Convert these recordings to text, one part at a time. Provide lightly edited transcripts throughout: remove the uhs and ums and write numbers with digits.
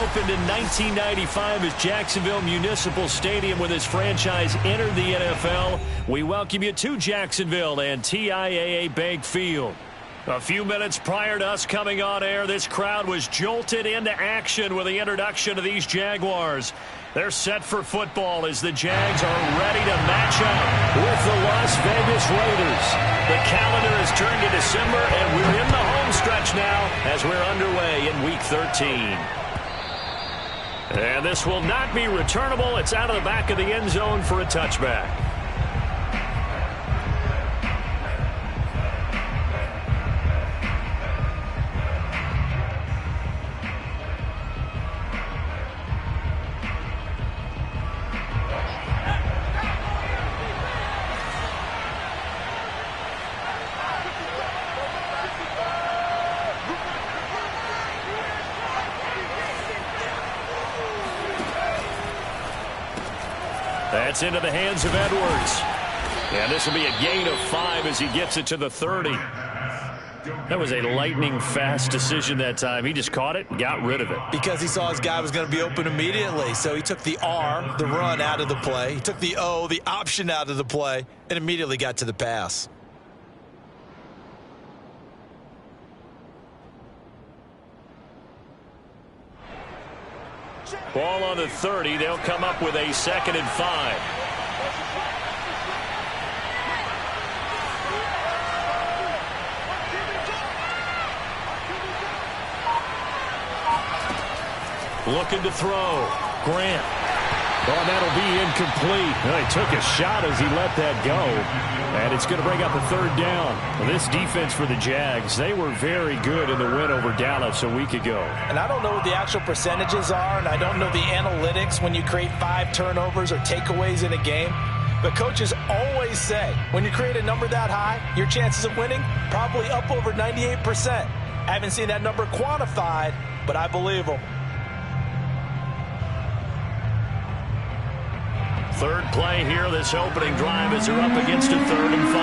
opened in 1995 as Jacksonville Municipal Stadium when this franchise entered the NFL. We welcome you to Jacksonville and TIAA Bank Field. A few minutes prior to us coming on air, this crowd was jolted into action with the introduction of these Jaguars. They're set for football as the Jags are ready to match up with the Las Vegas Raiders. The calendar has turned to December, and we're in the home stretch now as we're underway in Week 13. And this will not be returnable. It's out of the back of the end zone for a touchback. That's into the hands of Edwards. And this will be a gain of 5 as he gets it to the 30. That was a lightning-fast decision that time. He just caught it and got rid of it. Because he saw his guy was going to be open immediately. So he took the R, the run, out of the play. He took the O, the option, out of the play, and immediately got to the pass. Ball on the 30. They'll come up with a 2nd and 5. Looking to throw. Grant. Oh, that'll be incomplete. Well, he took a shot as he let that go. And it's going to bring up a 3rd down. Well, this defense for the Jags, they were very good in the win over Dallas a week ago. And I don't know what the actual percentages are, and I don't know the analytics when you create 5 turnovers or takeaways in a game. But coaches always say, when you create a number that high, your chances of winning probably up over 98%. I haven't seen that number quantified, but I believe them. 3rd play here, this opening drive, as they're up against a 3rd and 5.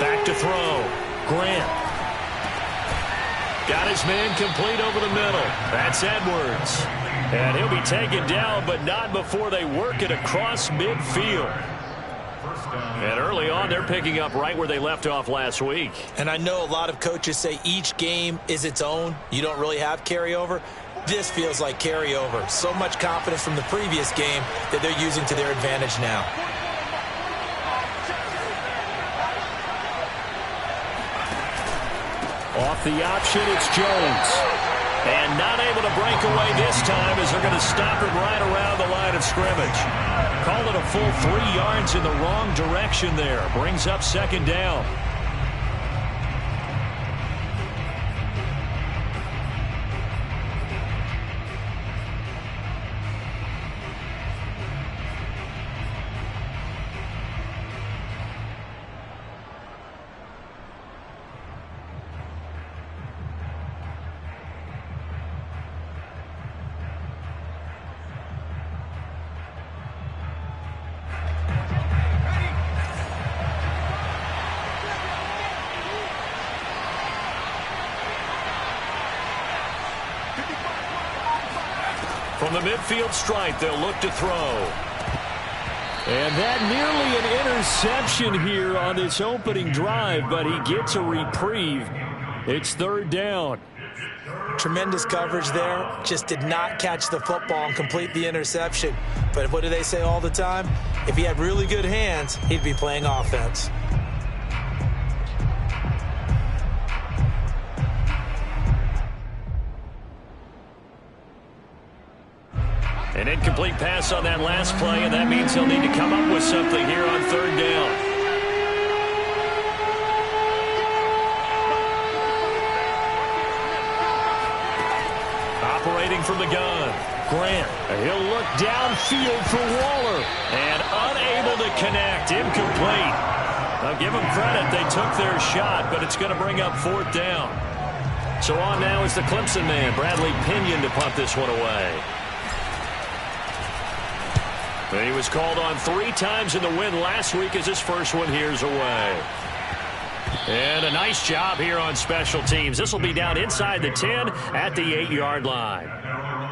Back to throw. Grant. Got his man complete over the middle. That's Edwards. And he'll be taken down, but not before they work it across midfield. And early on, they're picking up right where they left off last week. And I know a lot of coaches say each game is its own. You don't really have carryover. This feels like carryover. So much confidence from the previous game that they're using to their advantage now. Off the option, it's Jones. And not able to break away this time as they're going to stop him right around the line of scrimmage. Call it a full 3 yards in the wrong direction there. Brings up 2nd down. From the midfield stripe, they'll look to throw. And that nearly an interception here on this opening drive, but he gets a reprieve. It's 3rd down. Tremendous coverage there. Just did not catch the football and complete the interception. But what do they say all the time? If he had really good hands, he'd be playing offense. An incomplete pass on that last play, and that means he'll need to come up with something here on 3rd down. Operating from the gun, Grant. He'll look downfield for Waller, and unable to connect. Incomplete. I'll give them credit. They took their shot, but it's going to bring up 4th down. So on now is the Clemson man, Bradley Pinion, to punt this one away. He was called on 3 times in the win last week as his first one here's away. And a nice job here on special teams. This will be down inside the 10 at the 8-yard line.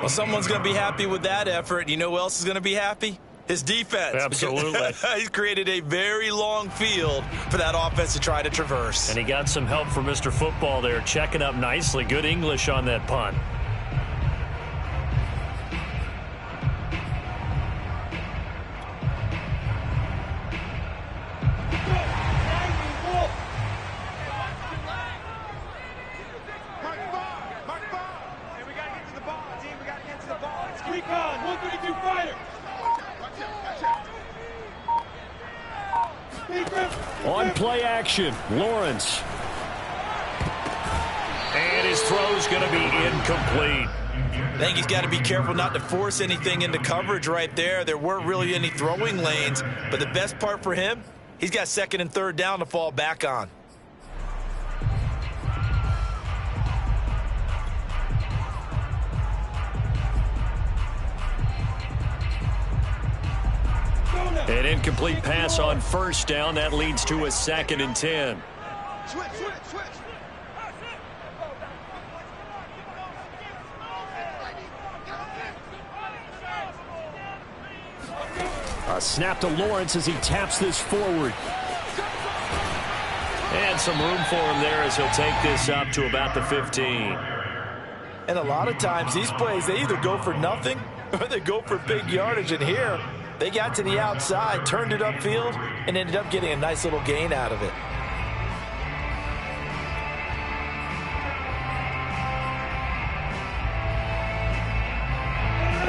Well, someone's going to be happy with that effort. You know who else is going to be happy? His defense. Absolutely. He's created a very long field for that offense to try to traverse. And he got some help from Mr. Football there, checking up nicely. Good English on that punt. On play action, Lawrence. And his throw's going to be incomplete. I think he's got to be careful not to force anything into coverage right there. There weren't really any throwing lanes, but the best part for him, he's got 2nd and 3rd down to fall back on. An incomplete pass on 1st down. That leads to a 2nd and 10. Switch. A snap to Lawrence as he taps this forward. And some room for him there as he'll take this up to about the 15. And a lot of times these plays, they either go for nothing or they go for big yardage. And here, they got to the outside, turned it upfield, and ended up getting a nice little gain out of it.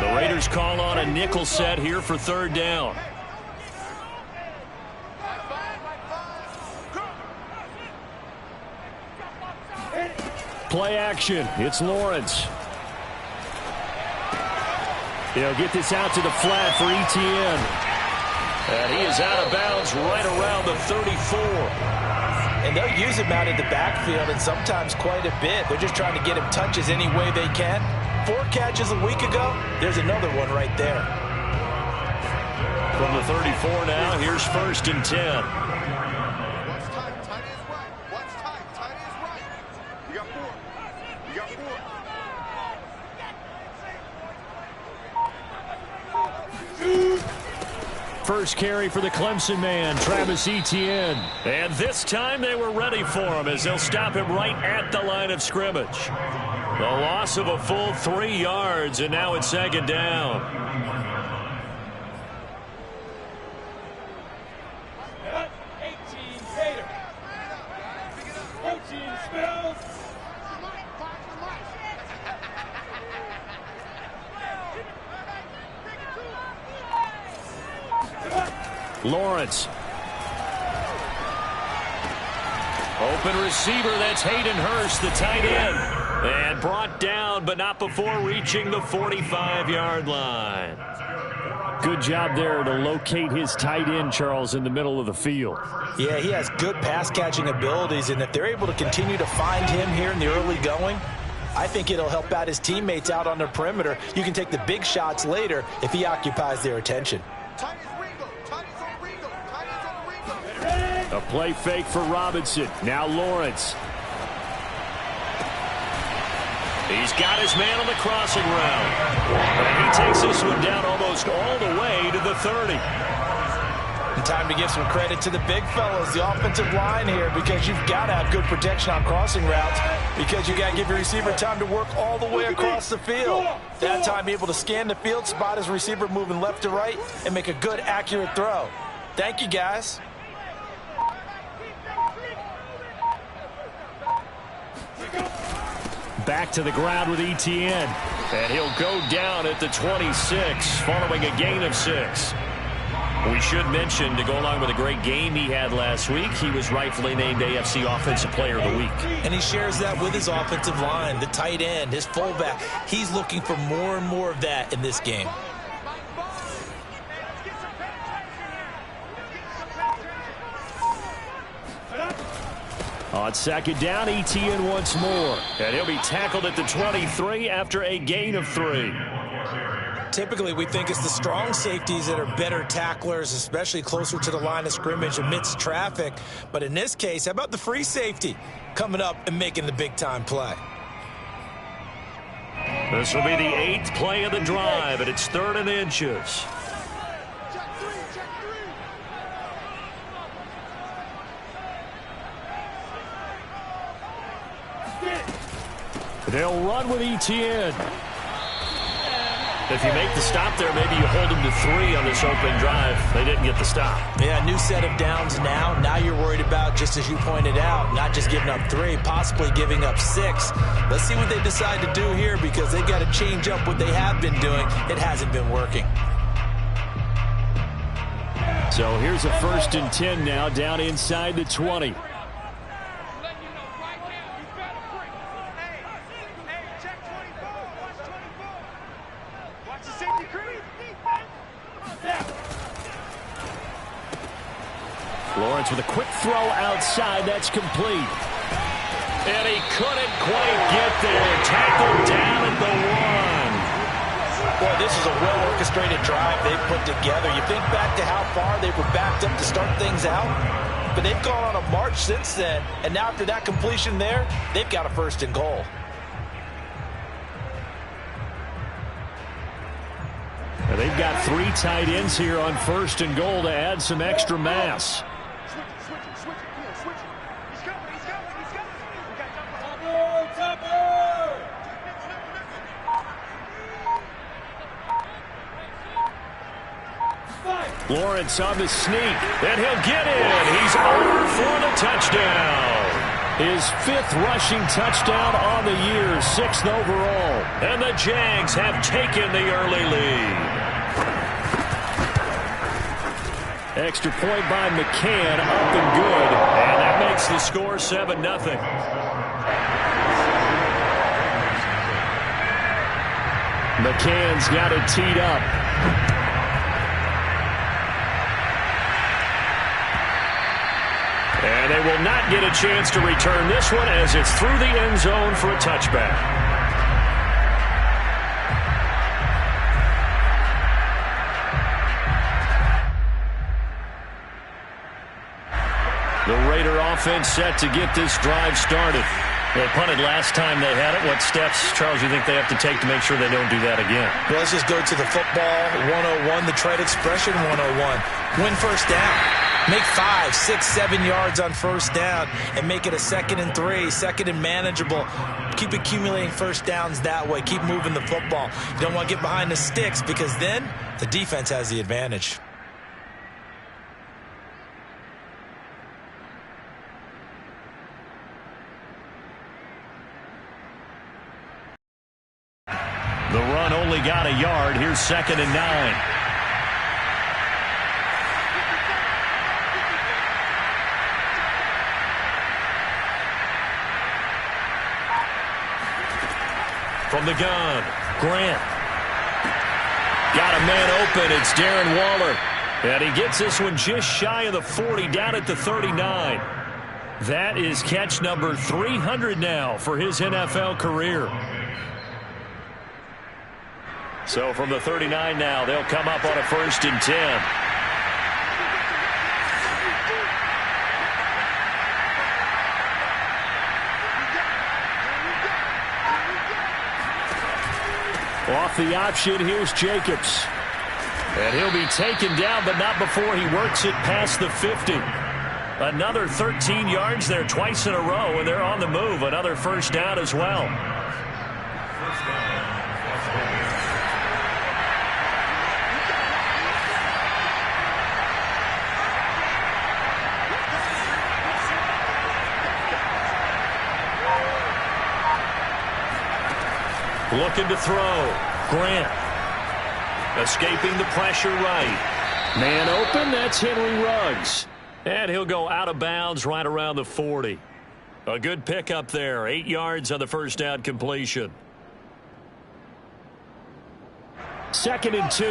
The Raiders call on a nickel set here for 3rd down. Play action. It's Lawrence. They'll get this out to the flat for Etienne. And he is out of bounds right around the 34. And they'll use him out in the backfield, and sometimes quite a bit. They're just trying to get him touches any way they can. 4 catches a week ago. There's another one right there. From the 34 now, here's 1st and 10. What's tight? Tight is right. What's tight? Tight is right. You got 4. You got 4. First carry for the Clemson man, Travis Etienne. And this time they were ready for him as they'll stop him right at the line of scrimmage. The loss of a full 3 yards, and now it's 2nd down. 18 Gator. 14 Spells. Lawrence. Open receiver, that's Hayden Hurst, the tight end. And brought down, but not before reaching the 45-yard line. Good job there to locate his tight end, Charles, in the middle of the field. Yeah, he has good pass-catching abilities, and if they're able to continue to find him here in the early going, I think it'll help out his teammates out on the perimeter. You can take the big shots later if he occupies their attention. Tight is Ringo. Tight is on Ringo. Tight is on Ringo. A play fake for Robinson. Now Lawrence. He's got his man on the crossing route. And he takes this one down almost all the way to the 30. And time to give some credit to the big fellas, the offensive line here, because you've got to have good protection on crossing routes, because you got to give your receiver time to work all the way across the field. That time able to scan the field, spot his receiver moving left to right, and make a good, accurate throw. Thank you, guys. Back to the ground with Etienne. And he'll go down at the 26 following a gain of 6. We should mention, to go along with a great game he had last week, he was rightfully named AFC Offensive Player of the Week. And he shares that with his offensive line, the tight end, his fullback. He's looking for more and more of that in this game. On 2nd down, Etienne once more. And he'll be tackled at the 23 after a gain of 3. Typically, we think it's the strong safeties that are better tacklers, especially closer to the line of scrimmage amidst traffic. But in this case, how about the free safety coming up and making the big-time play? This will be the 8th play of the drive, and it's 3rd and inches. They'll run with Etienne. If you make the stop there, maybe you hold them to 3 on this opening drive. They didn't get the stop. Yeah, new set of downs now. Now you're worried about, just as you pointed out, not just giving up 3, possibly giving up 6. Let's see what they decide to do here, because they've got to change up what they have been doing. It hasn't been working. So here's a 1st and 10 now, down inside the 20. Lawrence with a quick throw outside. That's complete. And he couldn't quite get there. Tackled down at the 1. Boy, this is a well-orchestrated drive they've put together. You think back to how far they were backed up to start things out, but they've gone on a march since then, and now after that completion there, they've got a 1st and goal. And they've got 3 tight ends here on 1st and goal to add some extra mass. Lawrence on the sneak, and he'll get in. He's over for the touchdown. His 5th rushing touchdown on the year, 6th overall. And the Jags have taken the early lead. Extra point by McCann, up and good. And that makes the score 7-0. McCann's got it teed up. And they will not get a chance to return this one, as it's through the end zone for a touchback. The Raider offense set to get this drive started. They punted last time they had it. What steps, Charles, you think they have to take to make sure they don't do that again? Well, let's just go to the football 101, the trade expression 101. Win 1st down. Make 5, 6, 7 yards on 1st down and make it a 2nd and 3, 2nd and manageable. Keep accumulating 1st downs that way. Keep moving the football. You don't want to get behind the sticks, because then the defense has the advantage. The run only got a yard. Here's 2nd and 9. From the gun, Grant. Got a man open. It's Darren Waller. And he gets this one just shy of the 40, down at the 39. That is catch number 300 now for his NFL career. So from the 39 now, they'll come up on a 1st and 10. Off the option, here's Jacobs. And he'll be taken down, but not before he works it past the 50. Another 13 yards there twice in a row, and they're on the move. Another 1st down as well. Looking to throw. Grant. Escaping the pressure right. Man open, that's Henry Ruggs. And he'll go out of bounds right around the 40. A good pickup there. 8 yards on the 1st down completion. 2nd and 2.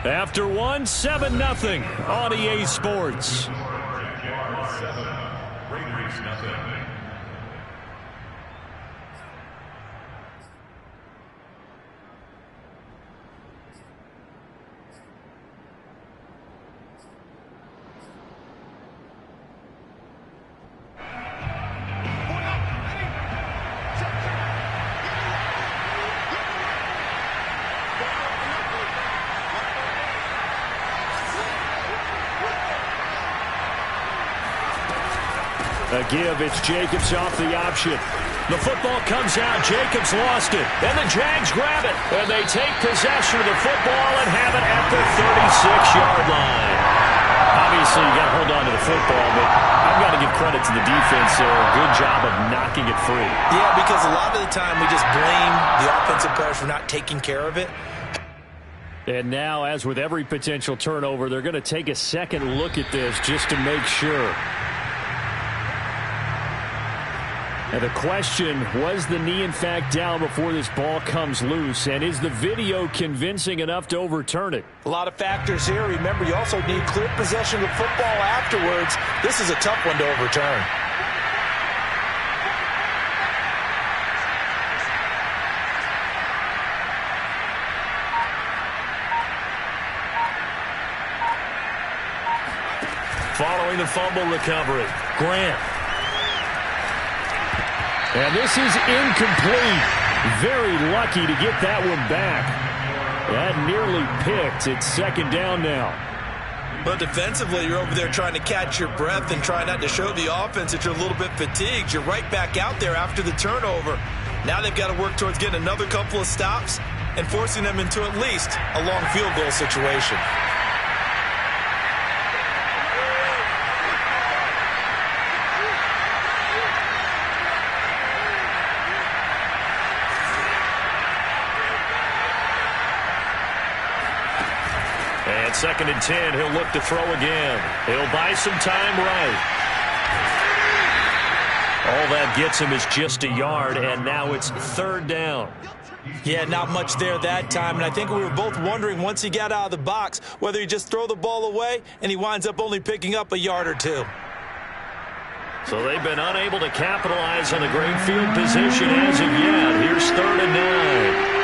After 1, 7-0 on EA Sports. A give, it's Jacobs off the option. The football comes out, Jacobs lost it, and the Jags grab it, and they take possession of the football and have it at the 36-yard line. Obviously, you got to hold on to the football, but I've got to give credit to the defense there. Good job of knocking it free. Yeah, because a lot of the time we just blame the offensive players for not taking care of it. And now, as with every potential turnover, they're going to take a second look at this just to make sure. And the question, was the knee in fact down before this ball comes loose? And is the video convincing enough to overturn it? A lot of factors here. Remember, you also need clear possession of the football afterwards. This is a tough one to overturn. Following the fumble recovery, Grant. And this is incomplete. Very lucky to get that one back. That nearly picked. It's second down now. But defensively, you're over there trying to catch your breath and try not to show the offense that you're a little bit fatigued. You're right back out there after the turnover. Now they've got to work towards getting another couple of stops and forcing them into at least a long field goal situation. And second and 10, he'll look to throw again. He'll buy some time right. All that gets him is just a yard, and now it's third down. Yeah, not much there that time, and I think we were both wondering once he got out of the box whether he just throw the ball away, and he winds up only picking up a yard or two. So they've been unable to capitalize on the great field position as of yet. Here's third and 9.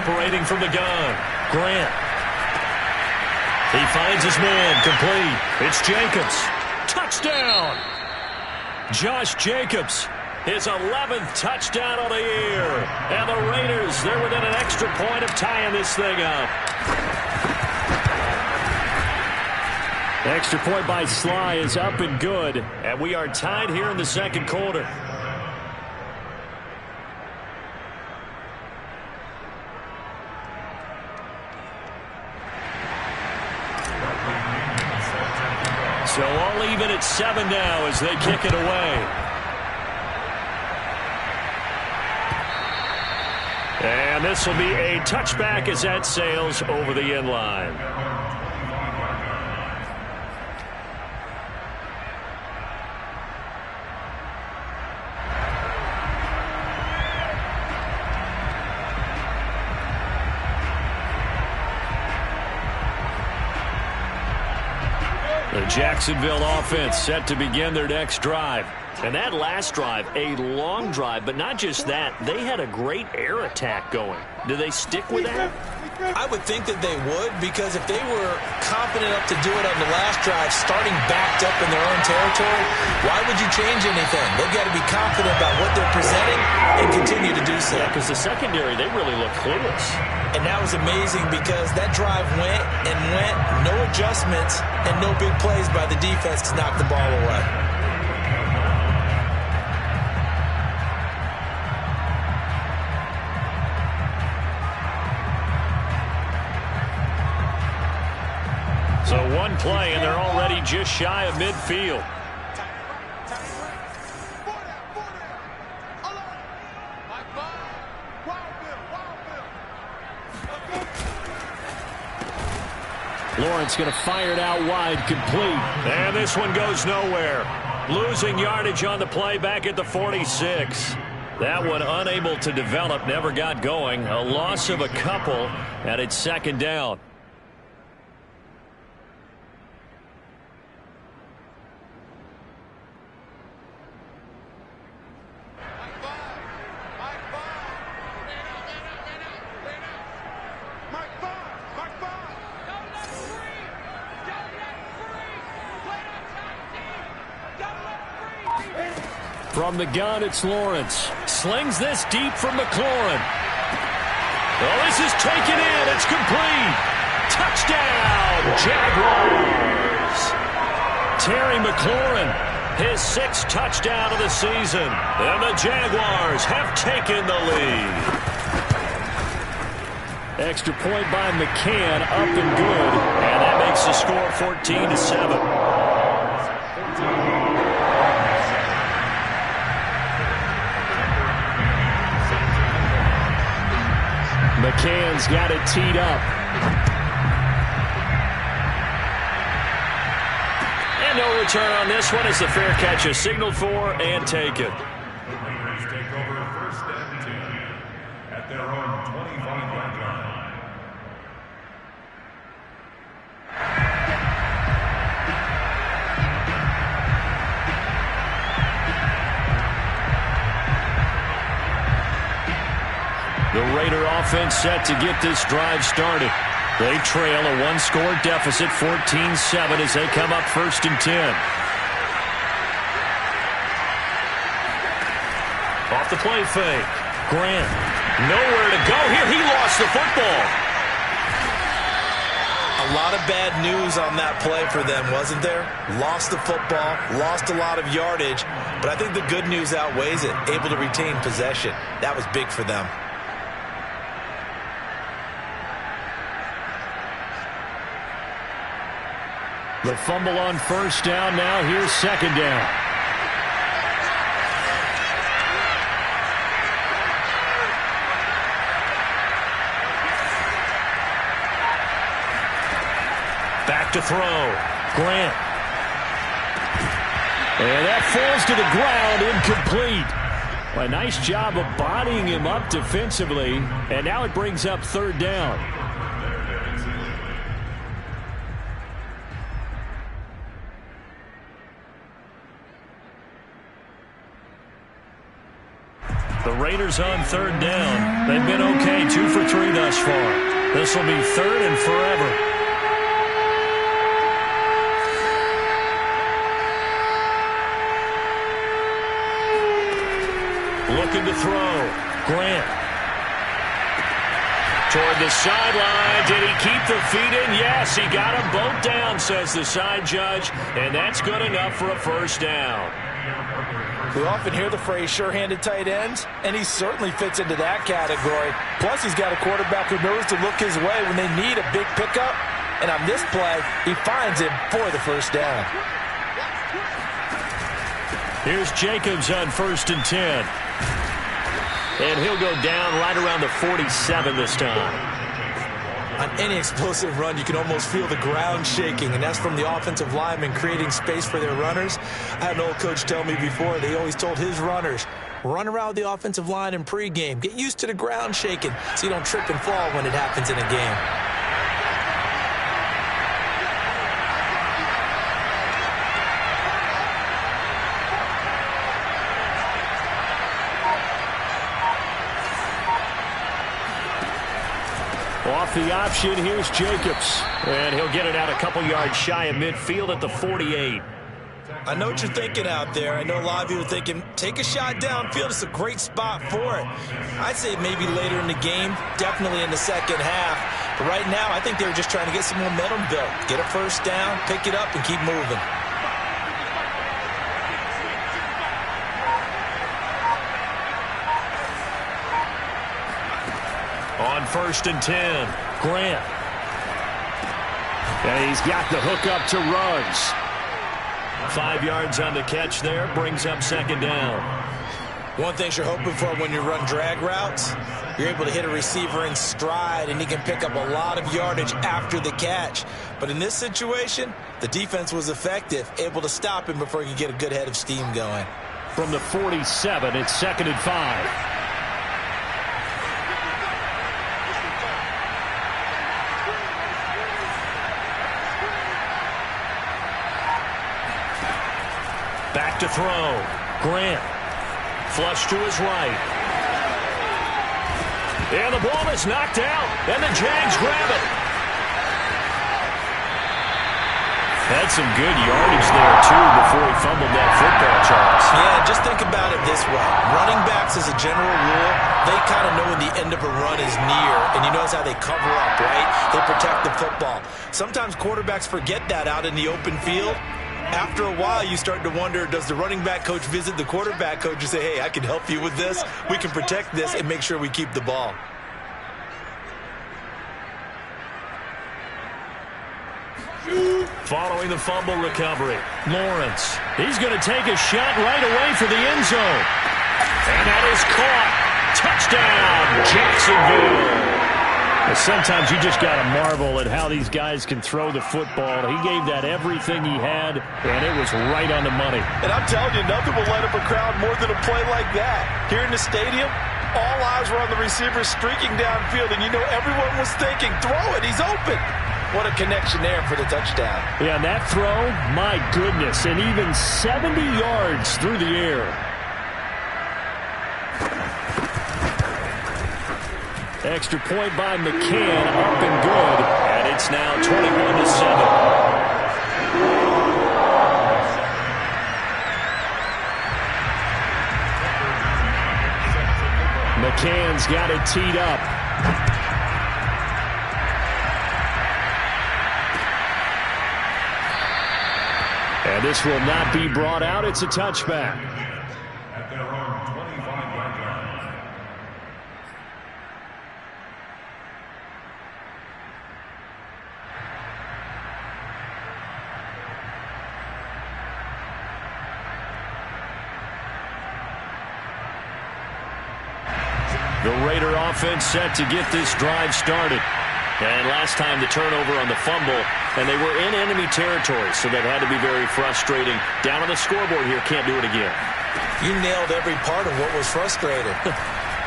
Operating from the gun, Grant. He finds his man, complete. It's Jacobs. Touchdown! Josh Jacobs, his 11th touchdown of the year. And the Raiders, they're within an extra point of tying this thing up. Extra point by Sly is up and good. And we are tied here in the second quarter. So all even at 7 now as they kick it away. And this will be a touchback as that sails over the end line. The Jacksonville offense set to begin their next drive. And that last drive, a long drive, but not just that. They had a great air attack going. Do they stick with that? I would think that they would, because if they were confident enough to do it on the last drive, starting backed up in their own territory, why would you change anything? They've got to be confident about what they're presenting and continue to do so. Yeah, because the secondary, they really look clueless. And that was amazing because that drive went and went, no adjustments and no big plays by the defense to knock the ball away. So one play, and they're already just shy of midfield. Lawrence going to fire it out wide, complete. And this one goes nowhere. Losing yardage on the play back at the 46. That one unable to develop, never got going. A loss of a couple, and it's second down. From the gun, it's Lawrence. Slings this deep from McLaurin. Well, this is taken in. It's complete. Touchdown, Jaguars. Terry McLaurin, his 6th touchdown of the season. And the Jaguars have taken the lead. Extra point by McCann, up and good. And that makes the score 14-7. McCann's got it teed up. And no return on this one as the fair catch is signaled for and taken. Raiders take over 1st and 10 at their own 25-yard line. The Raider offense set to get this drive started. They trail a 1-score deficit, 14-7, as they come up 1st and 10. Off the play fake. Grant. Nowhere to go here. He lost the football. A lot of bad news on that play for them, wasn't there? Lost the football, lost a lot of yardage, but I think the good news outweighs it. Able to retain possession. That was big for them. The fumble on 1st down. Now here's 2nd down. Back to throw. Grant. And that falls to the ground, incomplete. A nice job of bodying him up defensively. And now it brings up 3rd down. The Raiders on 3rd down. They've been okay, 2 for 3 thus far. This will be 3rd and forever. Looking to throw. Grant. Toward the sideline. Did he keep the feet in? Yes, he got them both down, says the side judge. And that's good enough for a 1st down. We often hear the phrase sure-handed tight ends, and he certainly fits into that category. Plus, he's got a quarterback who knows to look his way when they need a big pickup. And on this play, he finds him for the 1st down. Here's Jacobs on 1st and 10. And he'll go down right around the 47 this time. On any explosive run, you can almost feel the ground shaking, and that's from the offensive linemen creating space for their runners. I had an old coach tell me before, they always told his runners, run around with the offensive line in pregame. Get used to the ground shaking so you don't trip and fall when it happens in a game. Off the option, here's Jacobs. And he'll get it out a couple yards shy of midfield at the 48. I know what you're thinking out there. I know a lot of you are thinking, take a shot downfield. It's a great spot for it. I'd say maybe later in the game, definitely in the 2nd half. But right now, I think they were just trying to get some momentum built. Get a 1st down, pick it up, and keep moving. On 1st and 10, Grant. And he's got the hook up to Ruggs. 5 yards on the catch there, brings up 2nd down. One thing you're hoping for when you run drag routes, you're able to hit a receiver in stride, and he can pick up a lot of yardage after the catch. But in this situation, the defense was effective, able to stop him before he could get a good head of steam going. From the 47, it's 2nd and 5. Back to throw. Grant. Flush to his right. And the ball is knocked out. And the Jags grab it. Had some good yardage there, too, before he fumbled that football, Charles. Yeah, just think about it. this way. Running backs, as a general rule, they kind of know when the end of a run is near, and you notice how they cover up, right? They protect the football. Sometimes quarterbacks forget that out in the open field. After a while, you start to wonder, does the running back coach visit the quarterback coach and say, hey, I can help you with this. We can protect this and make sure we keep the ball. Following the fumble recovery, Lawrence. He's going to take a shot right away for the end zone. And that is caught. Touchdown, Jacksonville. Sometimes you just got to marvel at how these guys can throw the football. He gave that everything he had, and it was right on the money. And I'm telling you, nothing will light up a crowd more than a play like that. Here in the stadium, all eyes were on the receiver streaking downfield, and you know everyone was thinking, throw it, he's open. What a connection there for the touchdown. Yeah, and that throw, my goodness, and even 70 yards through the air. Extra point by McCann, up and good, and it's now 21-7. McCann's got it teed up. And this will not be brought out. It's a touchback. At their own 25-yard line. The Raider offense set to get this drive started. And last time the turnover on the fumble, and they were in enemy territory, so that had to be very frustrating. Down on the scoreboard here, can't do it again. You nailed every part of what was frustrating.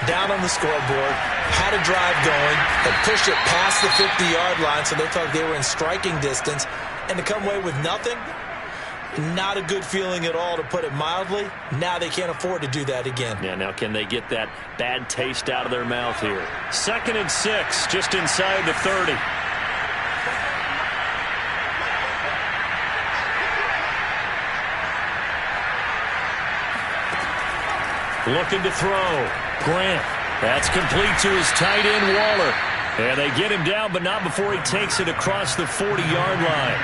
Down on the scoreboard, had a drive going, had pushed it past the 50-yard line, so they thought they were in striking distance, and to come away with nothing, not a good feeling at all, to put it mildly. Now they can't afford to do that again. Yeah, now can they get that bad taste out of their mouth here? 2nd and 6, just inside the 30. Looking to throw. Grant. That's complete to his tight end, Waller. And they get him down, but not before he takes it across the 40-yard line.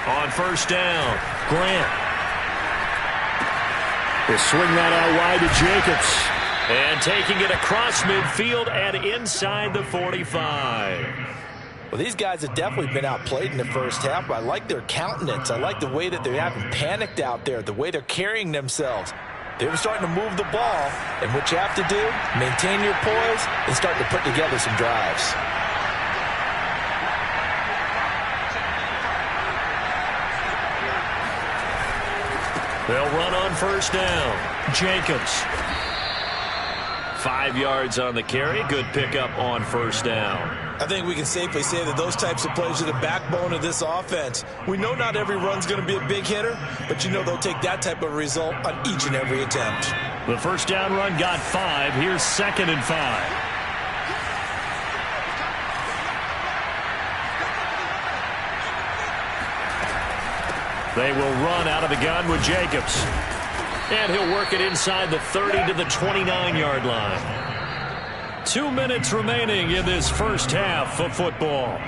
On first down, Grant. He'll swing that out wide to Jacobs. And taking it across midfield and inside the 45. Well, these guys have definitely been outplayed in the first half, but I like their countenance. I like the way that they haven't panicked out there, the way they're carrying themselves. They're starting to move the ball, and what you have to do, maintain your poise and start to put together some drives. They'll run on first down. Jacobs. 5 yards on the carry. Good pickup on first down. I think we can safely say that those types of plays are the backbone of this offense. We know not every run's going to be a big hitter, but you know they'll take that type of result on each and every attempt. The first down run got 5. Here's 2nd and 5. They will run out of the gun with Jacobs. And he'll work it inside the 30 to the 29-yard line. 2 minutes remaining in this first half of football.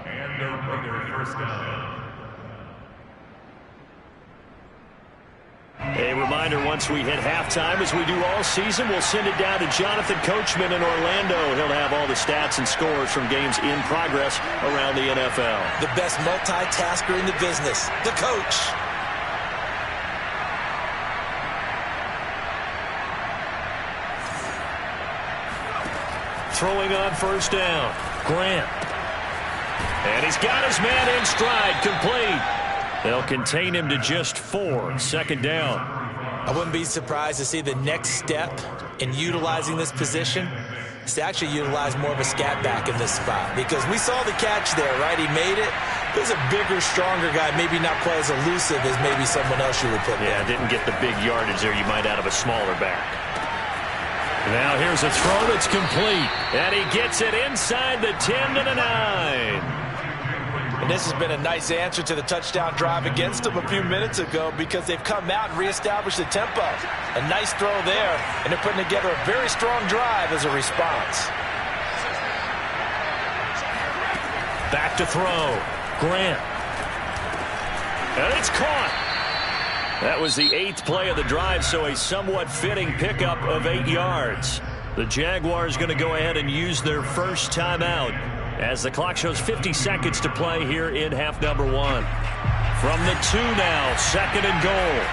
And the Raider first down. A reminder, once we hit halftime, as we do all season, we'll send it down to Jonathan Coachman in Orlando. He'll have all the stats and scores from games in progress around the NFL. The best multitasker in the business, the coach. Throwing on first down, Grant. And he's got his man in stride, complete. They'll contain him to just 4. 2nd down. I wouldn't be surprised to see the next step in utilizing this position is to actually utilize more of a scat back in this spot, because we saw the catch there, right? He made it, This is a bigger, stronger guy, maybe not quite as elusive as maybe someone else you would put there. Yeah, didn't get the big yardage there you might out of a smaller back. Now here's a throw that's complete. And he gets it inside the 10 to the 9. And this has been a nice answer to the touchdown drive against them a few minutes ago because they've come out and reestablished the tempo. A nice throw there, and they're putting together a very strong drive as a response. Back to throw. Grant. And it's caught. That was the 8th play of the drive, so a somewhat fitting pickup of 8 yards. The Jaguars going to go ahead and use their first timeout as the clock shows 50 seconds to play here in half number 1. From the 2 now, 2nd and goal.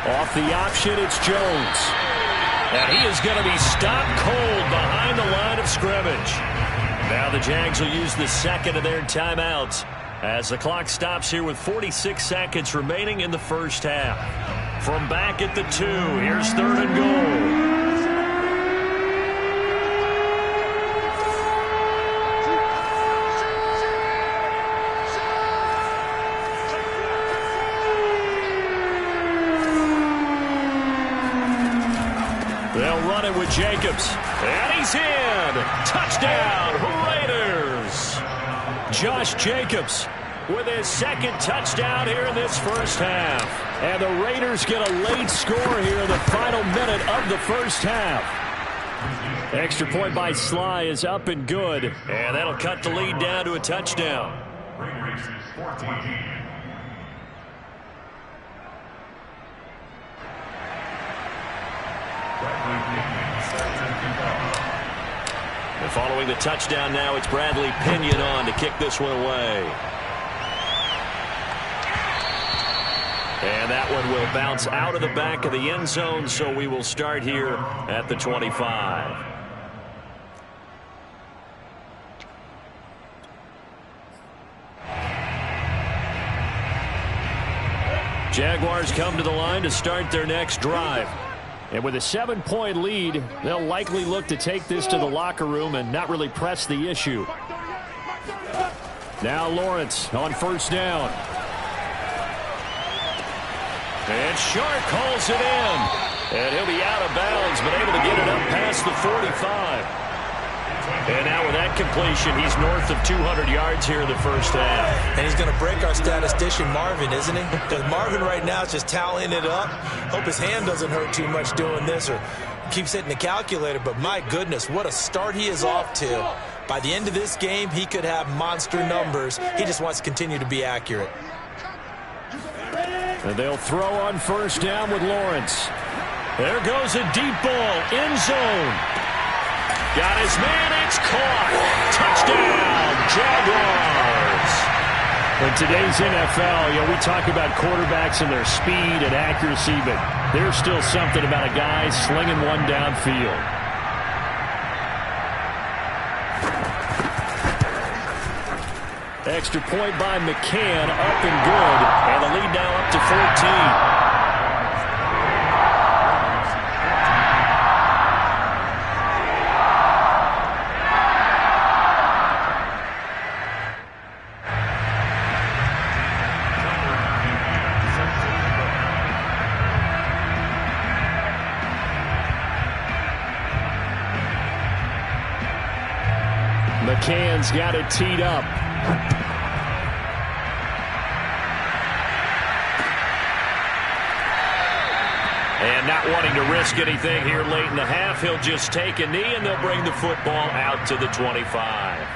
Off the option, it's Jones. And he is going to be stopped cold behind the line of scrimmage. Now the Jags will use the 2nd of their timeouts as the clock stops here with 46 seconds remaining in the first half. From back at the 2, here's 3rd and goal. They'll run it with Jacobs. And he's in. Touchdown, Raiders. Josh Jacobs with his 2nd touchdown here in this first half. And the Raiders get a late score here in the final minute of the first half. Extra point by Sly is up and good. And that'll cut the lead down to a touchdown. Raiders 14. And following the touchdown now, it's Bradley Pinion on to kick this one away. And that one will bounce out of the back of the end zone, so we will start here at the 25. Jaguars come to the line to start their next drive. And with a 7-point lead, they'll likely look to take this to the locker room and not really press the issue. Now Lawrence on first down. And Shark calls it in. And he'll be out of bounds, but able to get it up past the 45. And now with that completion, he's north of 200 yards here in the first half. And he's going to break our statistician Marvin, isn't he? Because Marvin right now is just tallying it up. Hope his hand doesn't hurt too much doing this or keeps hitting the calculator. But my goodness, what a start he is off to. By the end of this game, he could have monster numbers. He just wants to continue to be accurate. And they'll throw on first down with Lawrence. There goes a deep ball, end zone. Got his man, it's caught. Touchdown, Jaguars. In today's NFL, we talk about quarterbacks and their speed and accuracy, but there's still something about a guy slinging one downfield. Extra point by McCann, up and good, and the lead now up to 14. McCann's got it teed up. And not wanting to risk anything here late in the half, he'll just take a knee and they'll bring the football out to the 25.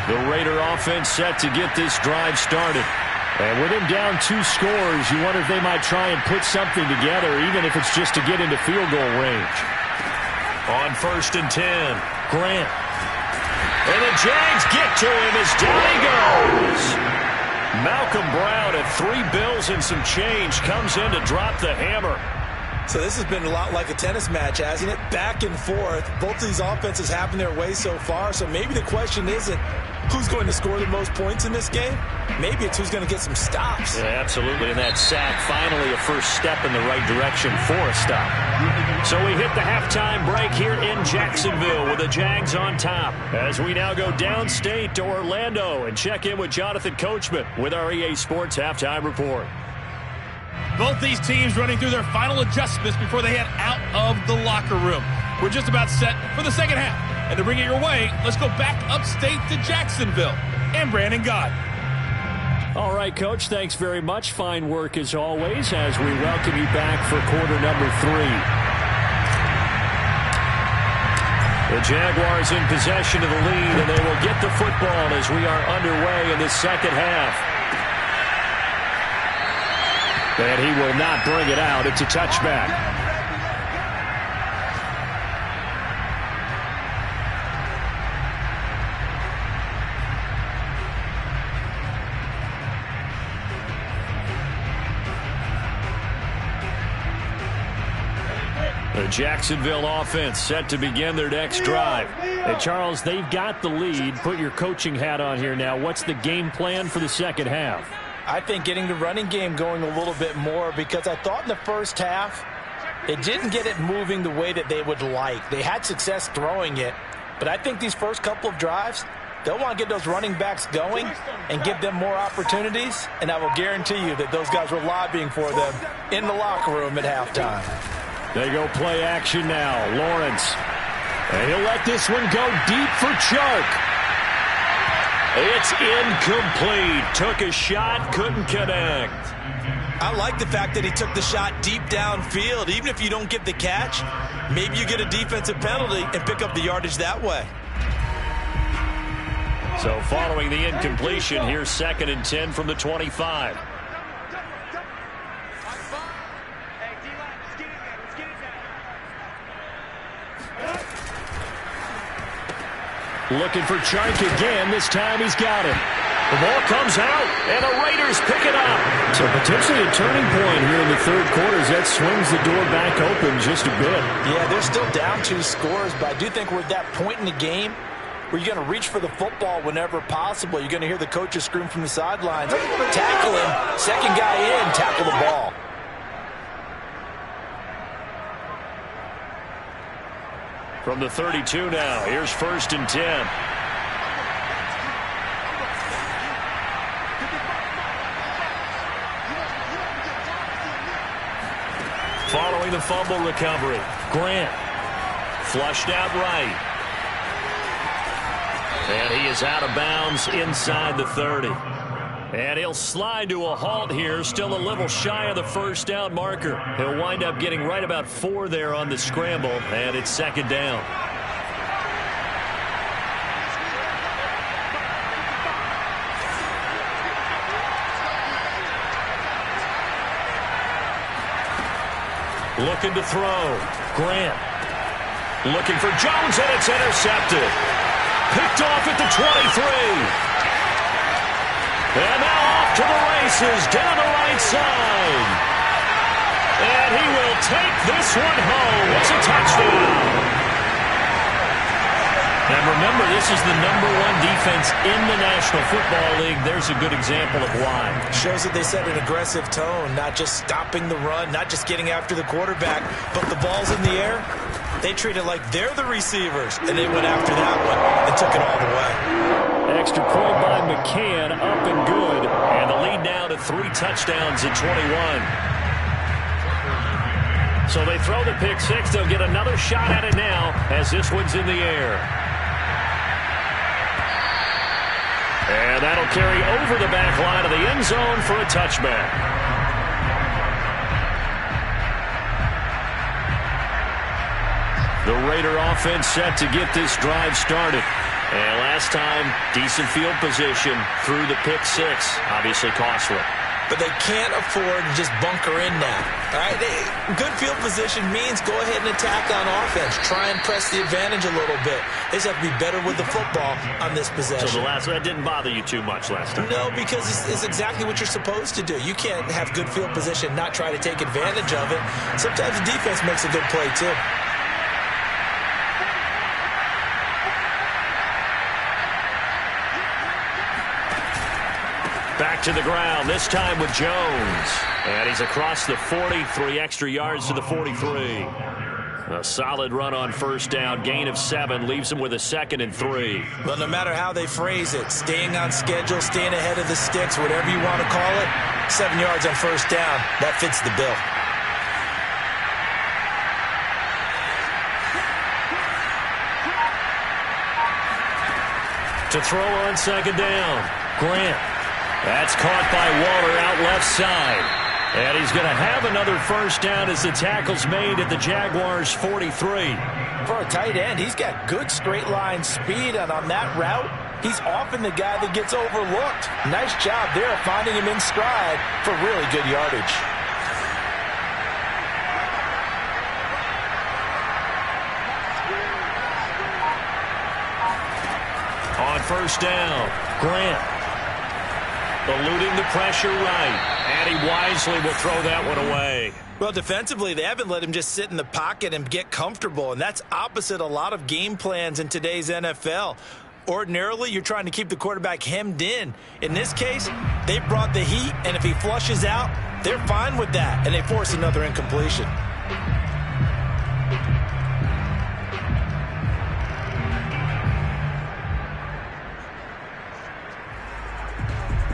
The Raider offense set to get this drive started. And with him down 2 scores, you wonder if they might try and put something together, even if it's just to get into field goal range. On 1st and 10, Grant. And the Jags get to him as down he goes. Malcolm Brown at 3 bills and some change comes in to drop the hammer. So this has been a lot like a tennis match, hasn't it? Back and forth. Both of these offenses having their way so far. So maybe the question isn't who's going to score the most points in this game. Maybe it's who's going to get some stops. Yeah, absolutely. And that sack, finally a first step in the right direction for a stop. So we hit the halftime break here in Jacksonville with the Jags on top. As we now go downstate to Orlando and check in with Jonathan Coachman with our EA Sports Halftime Report. Both these teams running through their final adjustments before they head out of the locker room. We're just about set for the second half. And to bring it your way, let's go back upstate to Jacksonville and Brandon Gaudin. All right, Coach, thanks very much. Fine work as always as we welcome you back for quarter number 3. The Jaguars in possession of the lead, and they will get the football as we are underway in the second half. And he will not bring it out. It's a touchback. The Jacksonville offense set to begin their next drive. Hey, Charles, they've got the lead. Put your coaching hat on here now. What's the game plan for the second half? I think getting the running game going a little bit more, because I thought in the first half they didn't get it moving the way that they would like. They had success throwing it, but I think these first couple of drives, they'll want to get those running backs going and give them more opportunities, and I will guarantee you that those guys were lobbying for them in the locker room at halftime. They go play action now. Lawrence. And he'll let this one go deep for Chark. It's incomplete. Took a shot, couldn't connect. I like the fact that he took the shot deep downfield. Even if you don't get the catch, maybe you get a defensive penalty and pick up the yardage that way. So following the incompletion, here's 2nd and 10 from the 25. Looking for Chark again. This time he's got him. The ball comes out, and the Raiders pick it up. So potentially a turning point here in the third quarter as that swings the door back open just a bit. Yeah, they're still down 2 scores, but I do think we're at that point in the game where you're going to reach for the football whenever possible. You're going to hear the coaches scream from the sidelines. Tackle him. Second guy in, tackle the ball. From the 32 now, here's 1st and 10. Following the fumble recovery, Grant flushed out right. And he is out of bounds inside the 30. And he'll slide to a halt here, still a little shy of the first down marker. He'll wind up getting right about 4 there on the scramble, and it's 2nd down. Looking to throw. Grant. Looking for Jones, and it's intercepted. Picked off at the 23. And now off to the races down the right side. And he will take this one home. It's a touchdown. And remember, this is the #1 defense in the National Football League. There's a good example of why. Shows that they set an aggressive tone, not just stopping the run, not just getting after the quarterback, but the ball's in the air. They treat it like they're the receivers, and they went after that one and took it all the way. Extra point by McCann, up and good. And the lead now to 3 touchdowns at 21. So they throw the pick 6. They'll get another shot at it now as this one's in the air. And that'll carry over the back line of the end zone for a touchback. The Raider offense set to get this drive started. And last time, decent field position through the pick 6. Obviously costly. but they can't afford to just bunker in now. All right, good field position means go ahead and attack on offense. Try and press the advantage a little bit. They just have to be better with the football on this possession. So that didn't bother you too much last time? No, because it's exactly what you're supposed to do. You can't have good field position and not try to take advantage of it. Sometimes the defense makes a good play, too. Back to the ground, this time with Jones. And he's across the 40, 3 extra yards to the 43. A solid run on first down, gain of 7, leaves him with a 2nd and 3. Well, no matter how they phrase it, staying on schedule, staying ahead of the sticks, whatever you want to call it, 7 yards on first down, that fits the bill. To throw on 2nd down, Grant. That's caught by Waller out left side. And he's going to have another first down as the tackle's made at the Jaguars' 43. For a tight end, he's got good straight line speed, and on that route, he's often the guy that gets overlooked. Nice job there of finding him in stride for really good yardage. On first down, Grant. Eluding the pressure right. And he wisely will throw that one away. Well, defensively, they haven't let him just sit in the pocket and get comfortable, and that's opposite a lot of game plans in today's NFL. Ordinarily, you're trying to keep the quarterback hemmed in. In this case, they brought the heat, and if he flushes out, they're fine with that, and they force another incompletion.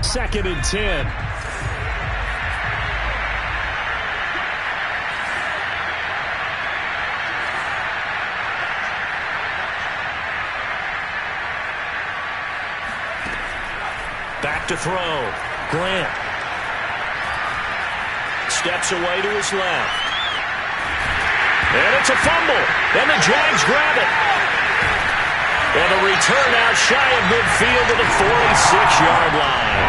Second and 10. Back to throw. Grant. Steps away to his left. And it's a fumble. And the Jags grab it. And a return out shy of midfield to the 46-yard line.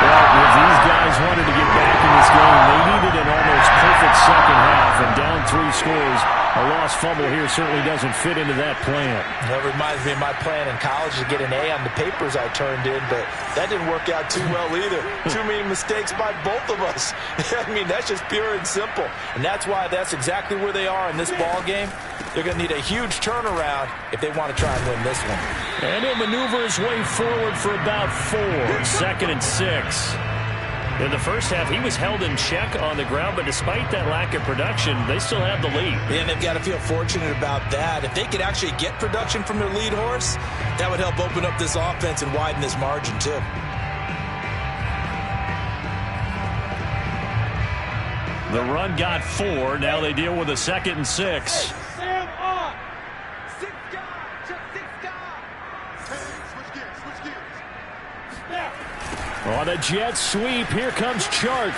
Well, if these guys wanted to get back in this game, they needed an almost perfect second half. And down 3 scores, a lost fumble here certainly doesn't fit into that plan. That reminds me of my plan in college to get an A on the papers I turned in, but that didn't work out too well either. Too many mistakes by both of us. I mean, that's just pure and simple. And that's why that's exactly where they are in this ball game. They're going to need a huge turnaround if they want to try and win this one. And he'll maneuver his way forward for about 4. 2nd and 6. In the first half, he was held in check on the ground, but despite that lack of production, they still have the lead. And they've got to feel fortunate about that. If they could actually get production from their lead horse, that would help open up this offense and widen this margin, too. The run got 4. Now they deal with a 2nd and 6. Sam on. 6 guys, just 6 guys. Hey, switch gears. Snap. On a jet sweep, here comes Chark.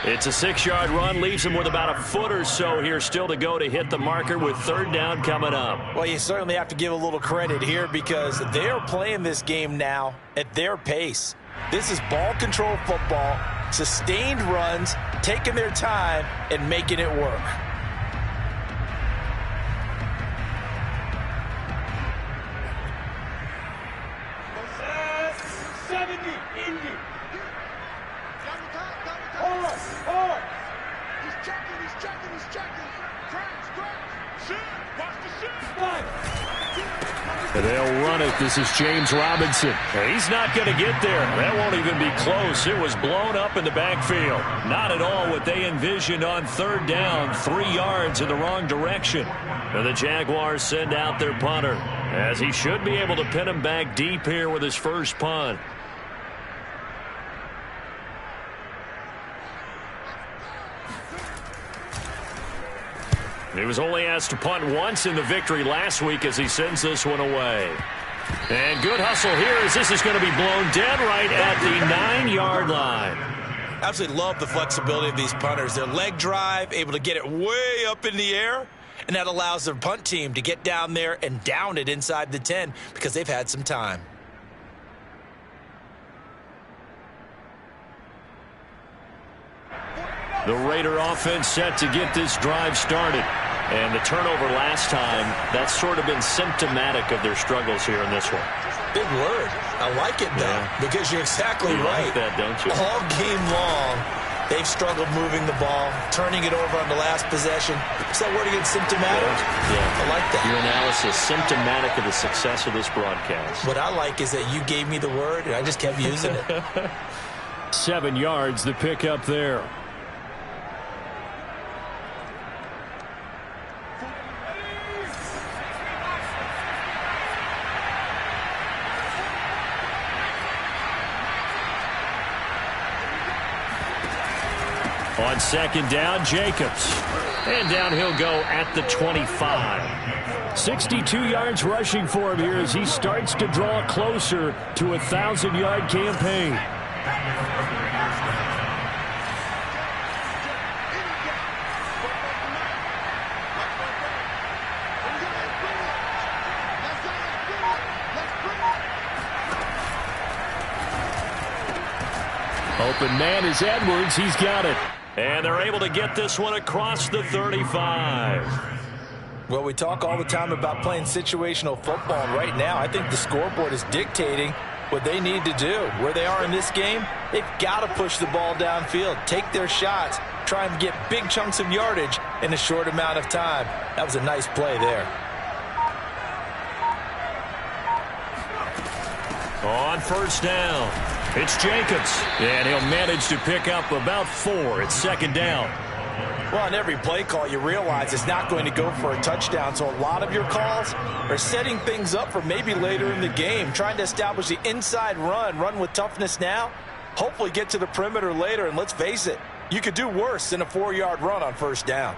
It's a 6-yard run, leaves him with about a foot or so here still to go to hit the marker with 3rd down coming up. Well, you certainly have to give a little credit here because they're playing this game now at their pace. This is ball control football, sustained runs, taking their time, and making it work. They'll run it. This is James Robinson. He's not going to get there. That won't even be close. It was blown up in the backfield. Not at all what they envisioned on 3rd down. 3 yards in the wrong direction. And the Jaguars send out their punter, as he should be able to pin him back deep here with his first punt. He was only asked to punt once in the victory last week as he sends this one away. And good hustle here as this is going to be blown dead right at the 9-yard line. Absolutely love the flexibility of these punters. Their leg drive, able to get it way up in the air, and that allows their punt team to get down there and down it inside the 10 because they've had some time. The Raider offense set to get this drive started. And the turnover last time, that's sort of been symptomatic of their struggles here in this one. Big word. I like it, though, because you're exactly you right. Like that, don't you? All game long, they've struggled moving the ball, turning it over on the last possession. Is that word again, symptomatic? Yeah. I like that. Your analysis, symptomatic of the success of this broadcast. What I like is that you gave me the word, and I just kept using it. 7 yards, the pickup there. On second down, Jacobs. And down he'll go at the 25. 62 yards rushing for him here as he starts to draw closer to a 1,000-yard campaign. Open man is Edwards. He's got it. And they're able to get this one across the 35. Well, we talk all the time about playing situational football, and right now I think the scoreboard is dictating what they need to do. Where they are in this game, they've got to push the ball downfield, take their shots, try and get big chunks of yardage in a short amount of time. That was a nice play there. On first down, it's Jacobs, and he'll manage to pick up about 4 at second down. Well, on every play call, you realize it's not going to go for a touchdown, so a lot of your calls are setting things up for maybe later in the game, trying to establish the inside run with toughness now, hopefully get to the perimeter later, and let's face it, you could do worse than a 4-yard run on first down.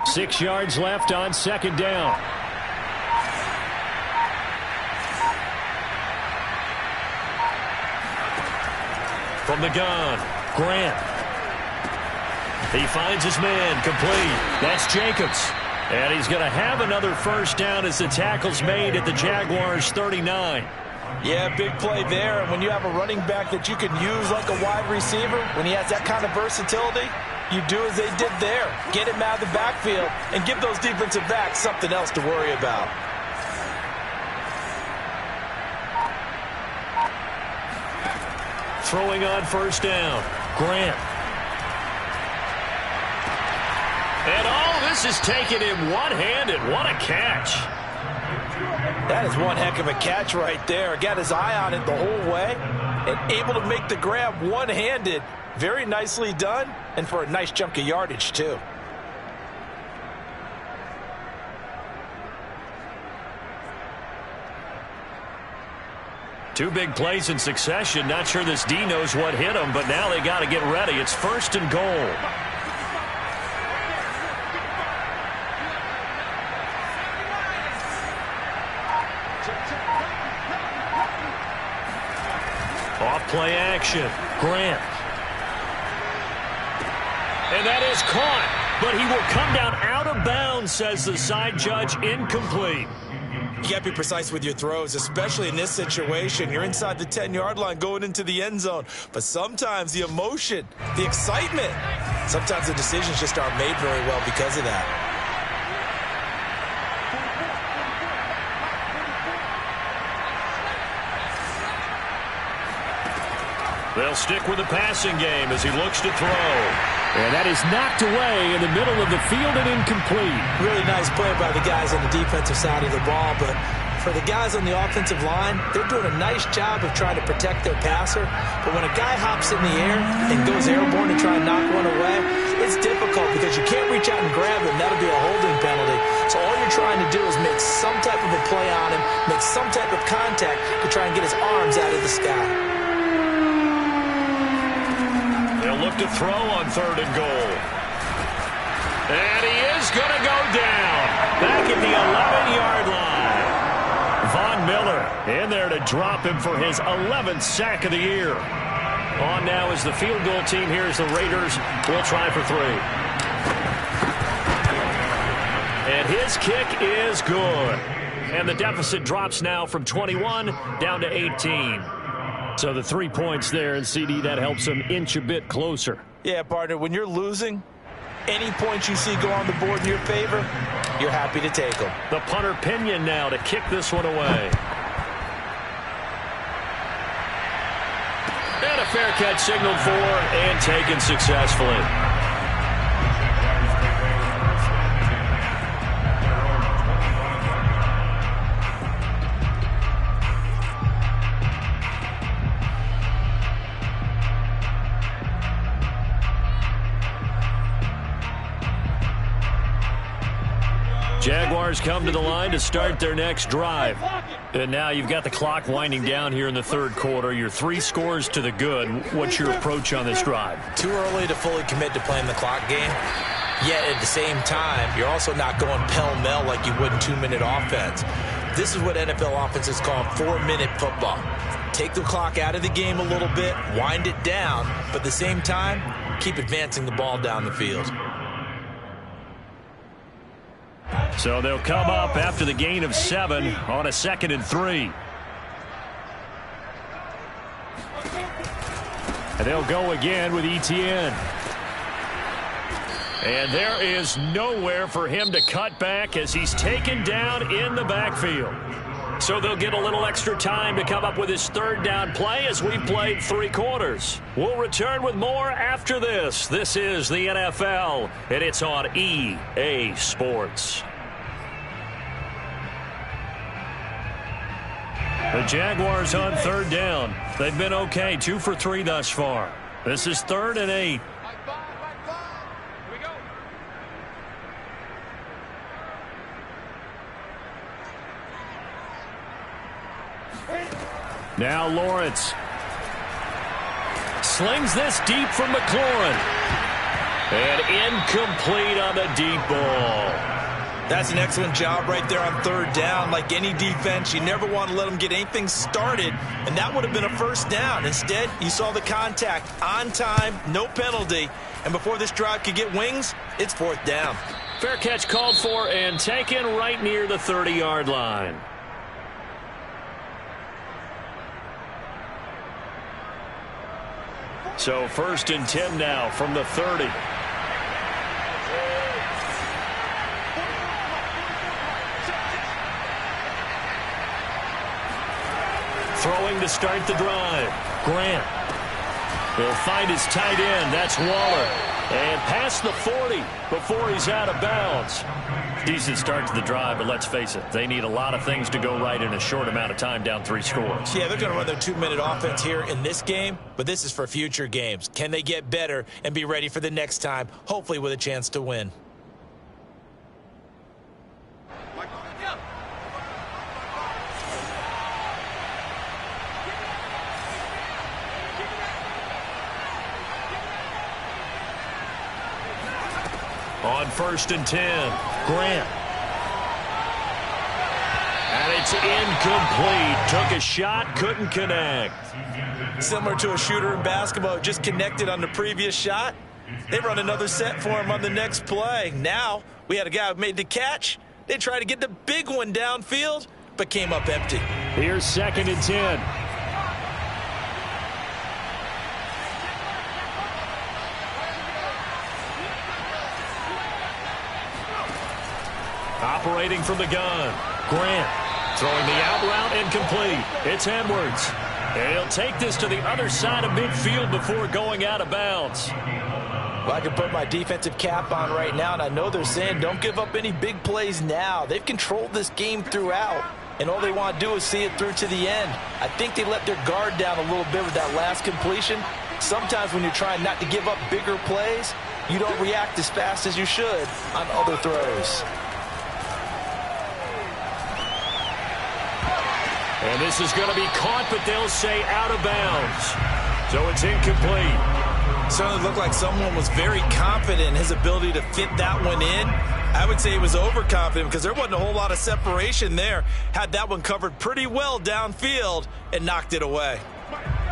Six yards left on second down. From the gun, Grant. He finds his man, complete. That's Jacobs. And he's going to have another first down as the tackle's made at the Jaguars' 39. Yeah, big play there. And when you have a running back that you can use like a wide receiver, when he has that kind of versatility, you do as they did there. Get him out of the backfield and give those defensive backs something else to worry about. Throwing on first down, Grant. And all this is taken in one-handed. What a catch. That is one heck of a catch right there. Got his eye on it the whole way and able to make the grab one-handed. Very nicely done, and for a nice chunk of yardage, too. Two big plays in succession. Not sure this D knows what hit him, but now they got to get ready. It's first and goal. Off play action. Grant. And that is caught, but he will come down out of bounds, says the side judge, incomplete. You got to be precise with your throws, especially in this situation. You're inside the 10-yard line going into the end zone. But sometimes the emotion, the excitement, sometimes the decisions just aren't made very well because of that. They'll stick with the passing game as he looks to throw. And that is knocked away in the middle of the field and incomplete. Really nice play by the guys on the defensive side of the ball, but for the guys on the offensive line, they're doing a nice job of trying to protect their passer. But when a guy hops in the air and goes airborne to try and knock one away, it's difficult because you can't reach out and grab him. That'll be a holding penalty. So all you're trying to do is make some type of a play on him, make some type of contact to try and get his arms out of the sky. They'll look to throw on third and goal. And he is going to go down. Back at the 11-yard line. Von Miller in there to drop him for his 11th sack of the year. On now is the field goal team. Here's the Raiders. Will try for 3. And his kick is good. And the deficit drops now from 21 down to 18. So the 3 points there, and CD, that helps them inch a bit closer. Yeah, partner, when you're losing, any points you see go on the board in your favor, you're happy to take them. The punter Pinion now to kick this one away. And a fair catch signaled for and taken successfully. Jaguars come to the line to start their next drive. And now you've got the clock winding down here in the third quarter. You're 3 scores to the good. What's your approach on this drive? Too early to fully commit to playing the clock game. Yet at the same time, you're also not going pell-mell like you would in 2-minute offense. This is what NFL offenses call 4-minute football. Take the clock out of the game a little bit, wind it down, but at the same time, keep advancing the ball down the field. So they'll come up after the gain of 7 on a 2nd and 3. And they'll go again with Etienne. And there is nowhere for him to cut back as he's taken down in the backfield. So they'll get a little extra time to come up with his 3rd down play as we've played 3 quarters. We'll return with more after this. This is the NFL, and it's on EA Sports. The Jaguars on 3rd down. They've been okay, 2 for 3 thus far. This is 3rd and 8. Now Lawrence slings this deep from McLaurin. And incomplete on the deep ball. That's an excellent job right there on 3rd down. Like any defense, you never want to let them get anything started, and that would have been a 1st down. Instead, you saw the contact on time, no penalty, and before this drive could get wings, it's 4th down. Fair catch called for and taken right near the 30-yard line. So 1st and 10 now from the 30. Throwing to start the drive. Grant will find his tight end. That's Waller. And past the 40 before he's out of bounds. Decent start to the drive, but let's face it, they need a lot of things to go right in a short amount of time down 3 scores. Yeah, they're going to run their 2-minute offense here in this game, but this is for future games. Can they get better and be ready for the next time, hopefully with a chance to win? On 1st and 10, Grant. And it's incomplete. Took a shot, couldn't connect. Similar to a shooter in basketball, just connected on the previous shot. They run another set for him on the next play. Now, we had a guy who made the catch. They tried to get the big one downfield, but came up empty. Here's 2nd and 10. Operating from the gun. Grant throwing the out route incomplete. It's Edwards. And he'll take this to the other side of midfield before going out of bounds. Well, I can put my defensive cap on right now, and I know they're saying don't give up any big plays now. They've controlled this game throughout, and all they want to do is see it through to the end. I think they let their guard down a little bit with that last completion. Sometimes when you're trying not to give up bigger plays, you don't react as fast as you should on other throws. And this is going to be caught, but they'll say out of bounds. So it's incomplete. Certainly looked like someone was very confident in his ability to fit that one in. I would say he was overconfident because there wasn't a whole lot of separation there. Had that one covered pretty well downfield and knocked it away.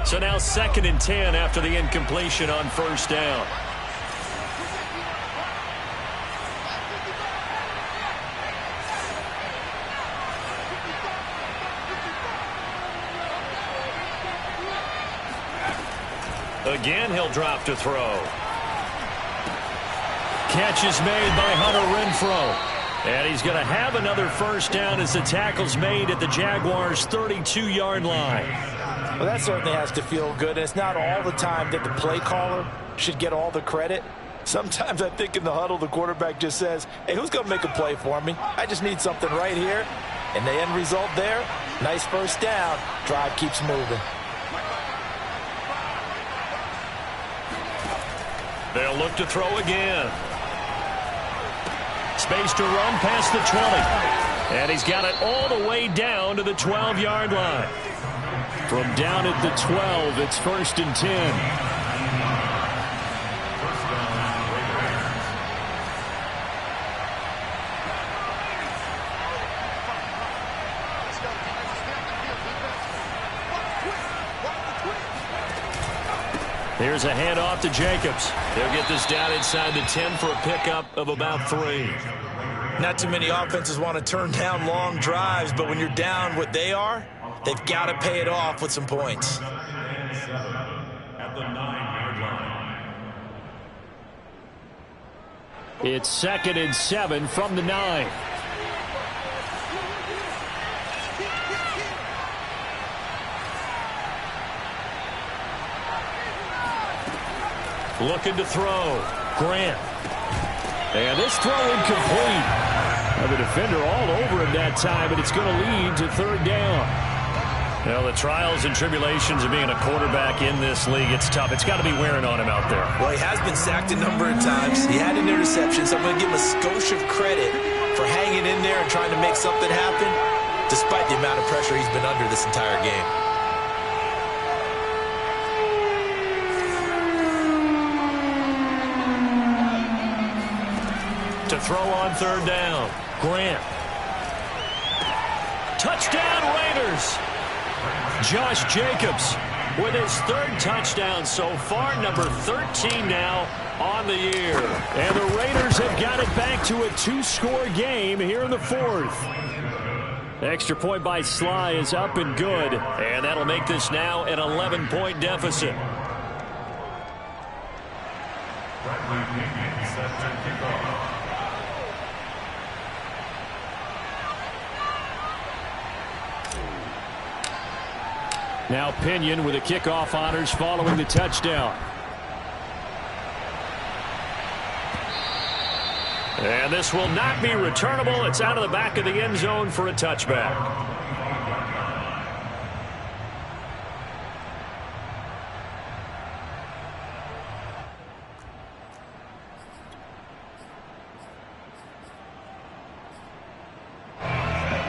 So now 2nd and 10 after the incompletion on first down. Again, he'll drop to throw. Catch is made by Hunter Renfrow. And he's going to have another first down as the tackle's made at the Jaguars' 32-yard line. Well, that certainly has to feel good. And it's not all the time that the play caller should get all the credit. Sometimes I think in the huddle, the quarterback just says, hey, who's going to make a play for me? I just need something right here. And the end result there, nice first down. Drive keeps moving. They'll look to throw again. Space to run past the 20. And he's got it all the way down to the 12-yard line. From down at the 12, it's 1st and 10. Here's a handoff to Jacobs. They'll get this down inside the 10 for a pickup of about 3. Not too many offenses want to turn down long drives, but when you're down what they are, they've got to pay it off with some points. At the 9-yard line. It's 2nd and 7 from the 9. Looking to throw. Grant. And this throw incomplete. The defender all over him that time, and it's going to lead to 3rd down. Well, the trials and tribulations of being a quarterback in this league, it's tough. It's got to be wearing on him out there. Well, he has been sacked a number of times. He had an interception, so I'm going to give him a skosh of credit for hanging in there and trying to make something happen, despite the amount of pressure he's been under this entire game. To throw on 3rd down. Grant. Touchdown Raiders. Josh Jacobs with his 3rd touchdown so far, number 13 now on the year. And the Raiders have got it back to a 2-score game here in the 4th. Extra point by Sly is up and good, and that'll make this now an 11-point deficit. Bradley Pinion set to kick off. Now Pinion with the kickoff honors following the touchdown. And this will not be returnable. It's out of the back of the end zone for a touchback.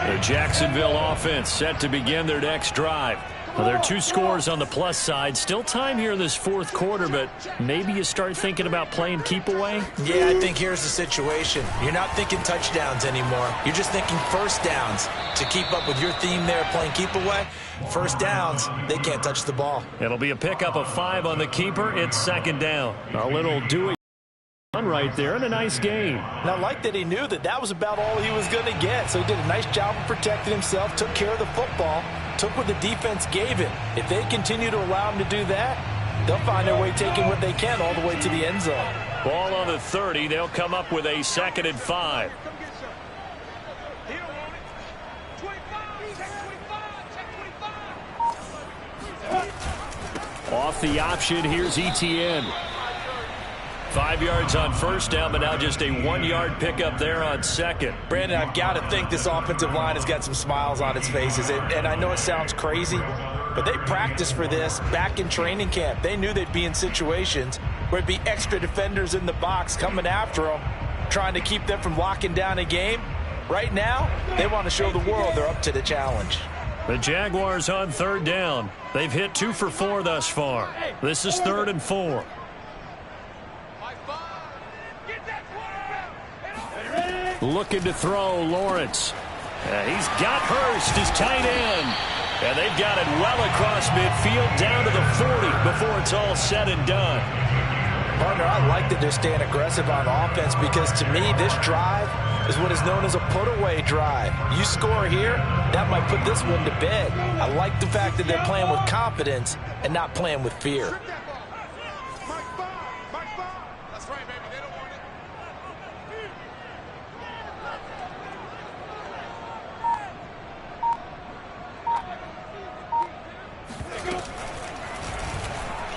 The Jacksonville offense set to begin their next drive. Well, there are 2 scores on the plus side. Still time here in this 4th quarter, but maybe you start thinking about playing keep away? Yeah, I think here's the situation. You're not thinking touchdowns anymore. You're just thinking first downs. To keep up with your theme there, playing keep away, first downs, they can't touch the ball. It'll be a pickup of 5 on the keeper. It's 2nd down. A little doing right there and a nice game. And I like that he knew that that was about all he was going to get. So he did a nice job of protecting himself, took care of the football, took what the defense gave him. If they continue to allow him to do that, they'll find their way taking what they can all the way to the end zone. Ball on the 30. They'll come up with a 2nd and 5. Off the option, here's Etienne. 5 yards on first down, but now just a 1-yard pickup there on 2nd. Brandon, I've got to think this offensive line has got some smiles on its faces. And I know it sounds crazy, but they practiced for this back in training camp. They knew they'd be in situations where there'd be extra defenders in the box coming after them, trying to keep them from locking down a game. Right now, they want to show the world they're up to the challenge. The Jaguars on 3rd down. They've hit 2 for 4 thus far. This is 3rd and 4. Looking to throw, Lawrence. He's got Hurst, his tight end. And they've got it well across midfield down to the 40 before it's all said and done. Partner, I like that they're staying aggressive on offense because to me, this drive is what is known as a put-away drive. You score here, that might put this one to bed. I like the fact that they're playing with confidence and not playing with fear. That's right, baby. They don't want it.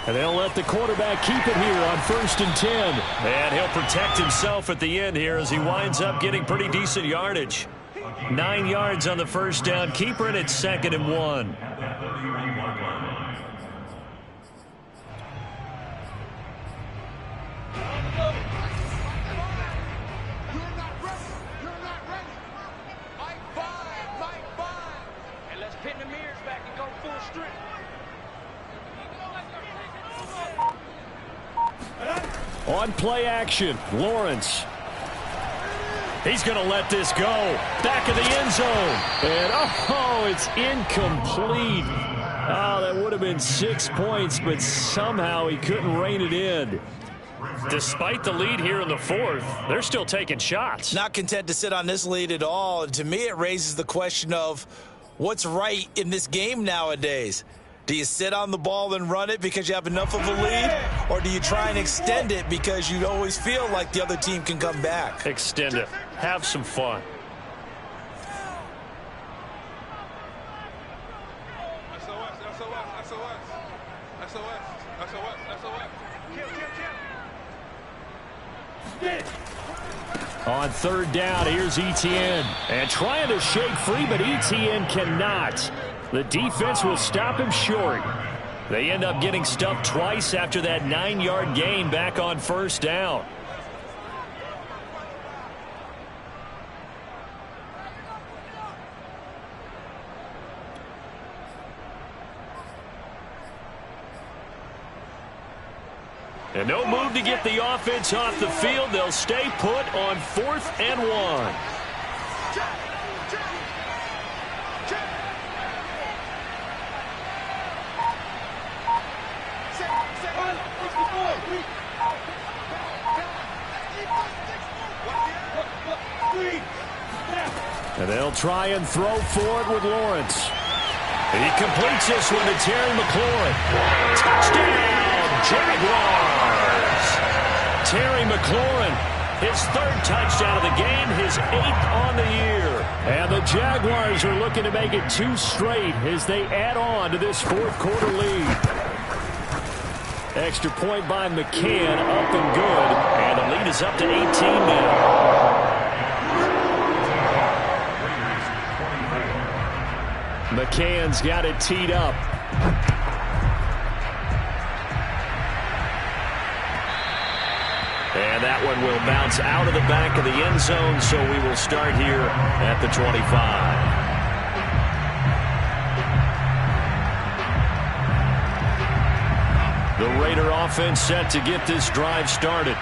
And they'll let the quarterback keep it here on 1st and 10. And he'll protect himself at the end here as he winds up getting pretty decent yardage. 9 yards on the first down. Keeper, and it's 2nd and 1. And let's pin the mirrors back and go full strength. On play action, Lawrence. He's going to let this go. Back of the end zone. And, oh, it's incomplete. Oh, that would have been 6 points, but somehow he couldn't rein it in. Despite the lead here in the 4th, they're still taking shots. Not content to sit on this lead at all. And to me, it raises the question of what's right in this game nowadays. Do you sit on the ball and run it because you have enough of a lead? Or do you try and extend it because you always feel like the other team can come back? Extend it. Have some fun. On 3rd down, here's Etienne. And trying to shake free, but Etienne cannot. The defense will stop him short. They end up getting stuffed twice after that 9-yard gain back on 1st down. And no move to get the offense off the field. They'll stay put on 4th and 1. And they'll try and throw for it with Lawrence. He completes this one to Terry McLaurin. Touchdown, Jaguars! Terry McLaurin, his 3rd touchdown of the game, his 8th on the year. And the Jaguars are looking to make it 2 straight as they add on to this 4th quarter lead. Extra point by McCann, up and good. And the lead is up to 18 now. McCann's got it teed up. And that one will bounce out of the back of the end zone, so we will start here at the 25. The Raider offense set to get this drive started.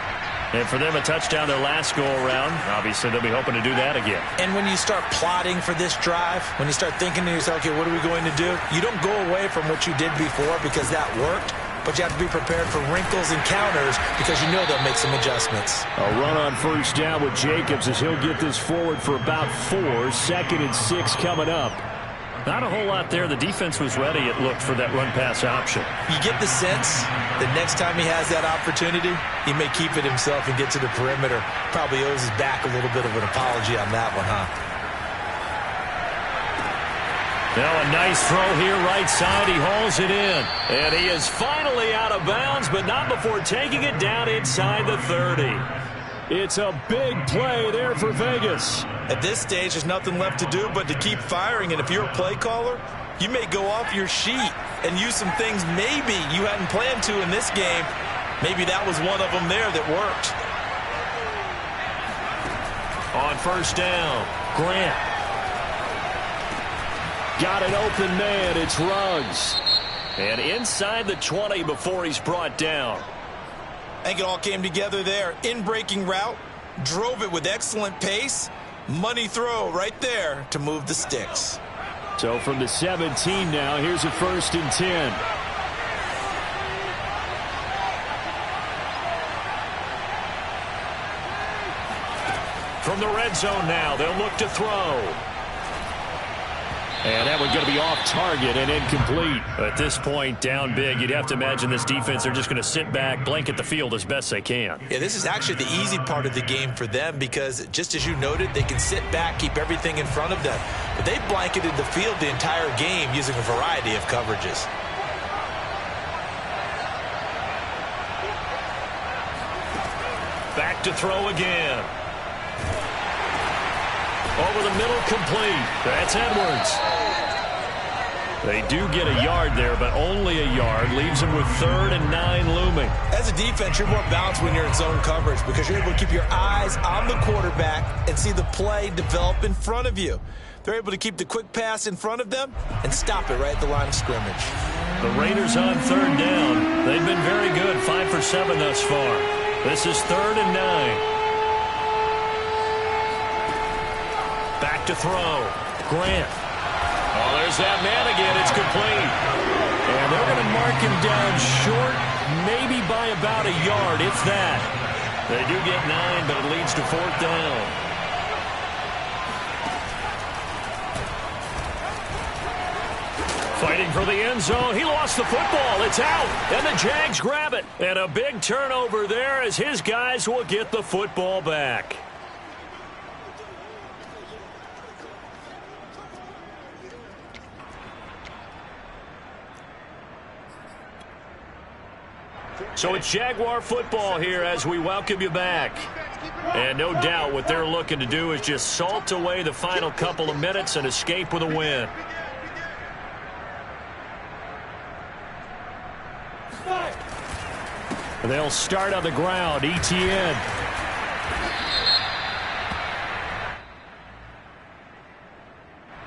And for them, a touchdown their last go-around. Obviously, they'll be hoping to do that again. And when you start plotting for this drive, when you start thinking to yourself, okay, what are we going to do? You don't go away from what you did before because that worked, but you have to be prepared for wrinkles and counters because you know they'll make some adjustments. A run on 1st down with Jacobs as he'll get this forward for about 4. 2nd and 6 coming up. Not a whole lot there. The defense was ready, it looked, for that run-pass option. You get the sense that next time he has that opportunity, he may keep it himself and get to the perimeter. Probably owes his back a little bit of an apology on that one, huh? Now a nice throw here right side. He hauls it in. And he is finally out of bounds, but not before taking it down inside the 30. It's a big play there for Vegas. At this stage, there's nothing left to do but to keep firing. And if you're a play caller, you may go off your sheet and use some things maybe you hadn't planned to in this game. Maybe that was one of them there that worked. On 1st down, Grant. Got an open man. It's Ruggs. And inside the 20 before he's brought down. I think it all came together there. In-breaking route, drove it with excellent pace. Money throw right there to move the sticks. So from the 17 now, here's a 1st and 10. From the red zone now, they'll look to throw. And that one's going to be off target and incomplete. At this point, down big, you'd have to imagine this defense, they're just going to sit back, blanket the field as best they can. Yeah, this is actually the easy part of the game for them because, just as you noted, they can sit back, keep everything in front of them. But they blanketed the field the entire game using a variety of coverages. Back to throw again. Over the middle, complete. That's Edwards. They do get a yard there, but only a yard. Leaves them with 3rd and 9 looming. As a defense, you're more balanced when you're in zone coverage because you're able to keep your eyes on the quarterback and see the play develop in front of you. They're able to keep the quick pass in front of them and stop it right at the line of scrimmage. The Raiders on 3rd down. They've been very good, 5 for 7 thus far. This is 3rd and 9. Back to throw. Grant. Oh, there's that man again. It's complete. And they're going to mark him down short, maybe by about a yard, if that. They do get 9, but it leads to 4th down. Fighting for the end zone. He lost the football. It's out. And the Jags grab it. And a big turnover there as his guys will get the football back. So it's Jaguar football here as we welcome you back. And no doubt what they're looking to do is just salt away the final couple of minutes and escape with a win. They'll start on the ground. Etienne.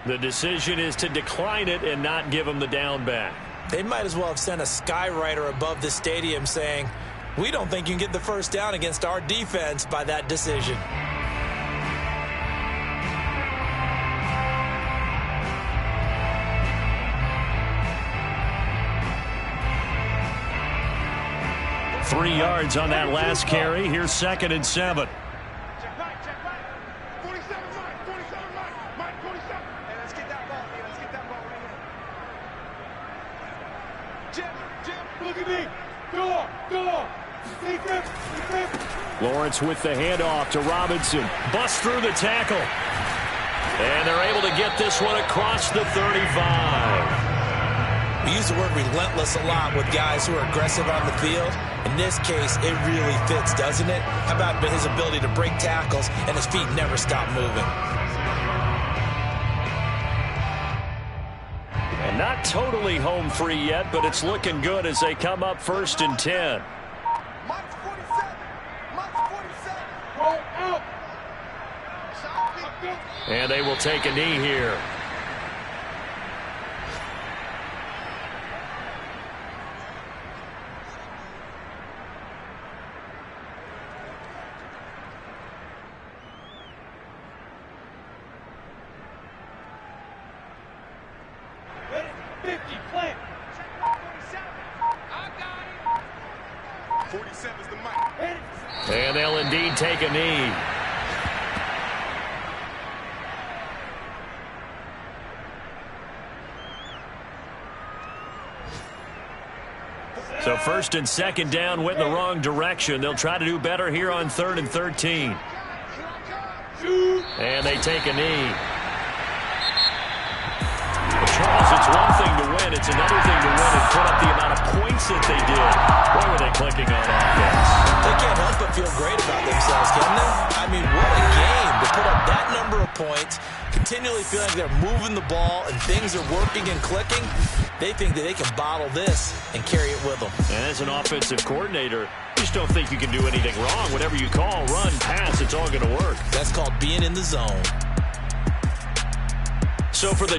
The decision is to decline it and not give him the down back. They might as well have sent a skywriter above the stadium saying, we don't think you can get the first down against our defense by that decision. Three yards on that last carry. Here's 2nd and 7. Check right. 47, Mike. 47. Hey, let's get that ball. Let's get that ball right here. Jim, look at me. Go. Defense. Lawrence with the handoff to Robinson. Busts through the tackle. And they're able to get this one across the 35. We use the word relentless a lot with guys who are aggressive on the field. In this case, it really fits, doesn't it? How about his ability to break tackles and his feet never stop moving? And not totally home free yet, but it's looking good as they come up 1st and 10. Mike's 47. Roll out. And they will take a knee here. And they'll indeed take a knee. So 1st and 2nd down went in the wrong direction. They'll try to do better here on 3rd and 13. And they take a knee. Charles, it's one thing to win. It's another thing to win and put up the amount of points that they did. Boy, were they clicking on offense. They can't help but feel great about themselves, can they? I mean, what a game to put up that number of points, continually feeling like they're moving the ball and things are working and clicking. They think that they can bottle this and carry it with them. And as an offensive coordinator, you just don't think you can do anything wrong. Whatever you call, run, pass, it's all going to work. That's called being in the zone. So for the